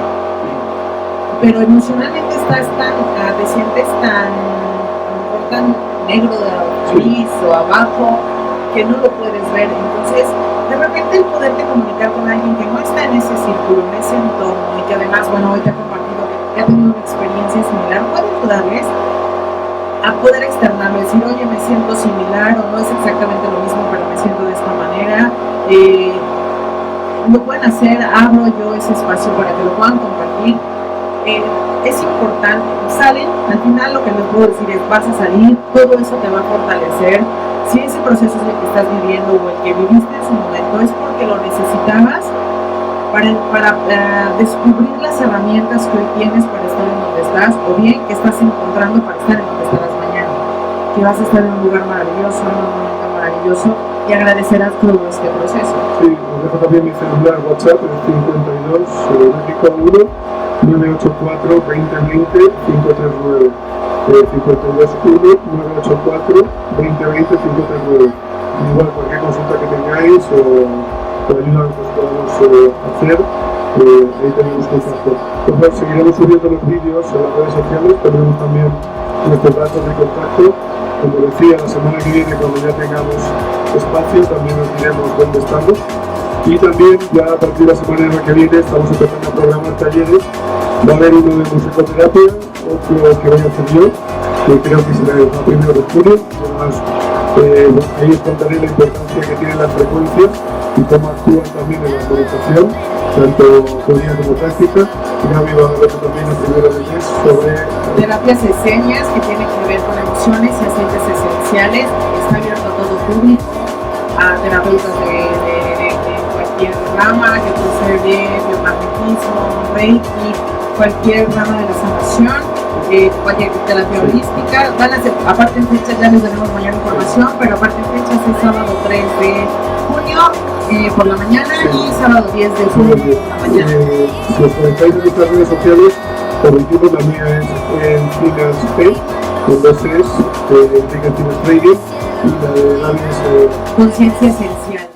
pero emocionalmente estás te sientes tan negro de gris o abajo que no lo puedes ver. Entonces, de repente el poderte comunicar con alguien que no está en ese círculo, en ese entorno, y que además, bueno, hoy te ha compartido que ha tenido una experiencia similar, puede ayudarles a poder externarlo, decir, oye, me siento similar, o no es exactamente lo mismo, pero me siento de esta manera. Lo pueden hacer, abro yo ese espacio para que lo puedan compartir. Es importante, salen, al final lo que les puedo decir es, vas a salir, todo eso te va a fortalecer. Si ese proceso es el que estás viviendo o el que viviste en su momento, es porque lo necesitabas para descubrir las herramientas que hoy tienes para estar en donde estás, o bien que estás encontrando para estar en donde estarás mañana, que vas a estar en un lugar maravilloso, en un momento maravilloso, y agradecerás todo este proceso. Sí, os dejo también mi celular WhatsApp, el 52 México 1 984 2020 539. 52 1 984 2020 59. Igual cualquier consulta que tengáis o ayuda que os podamos hacer, ahí tenemos contacto. Entonces seguiremos subiendo los vídeos en las redes sociales, tendremos también nuestros datos de contacto. Como decía, la semana que viene, cuando ya tengamos espacio, también os diremos dónde estamos. Y también ya a partir de la semana que viene estamos empezando a programar talleres. Va a haber uno de musicoterapia, otro que voy a hacer yo, que creo que será el 1 de julio. Además, ahí os contaré la importancia que tienen las frecuencias y cómo actúan también en la armonización, tanto teoría como práctica. Gaby va a hablar también el primero del mes sobre terapias escenias, que tienen que ver con emociones y aceites esenciales. Está abierto a todo público, a terapeutas de cualquier rama, que puede ser de biomagnetismo, reiki, cualquier rama de la sanación, cualquier terapia holística. Aparte en fechas, ya les daremos mayor información, pero aparte en fechas es sábado 3 de junio por la mañana y sábado 10 de julio por la mañana. Si os conectáis en nuestras redes sociales, corregimos, la mía es en Finas P, con 2 es Finas Trading, y la de Gaby es Conciencia Esencial.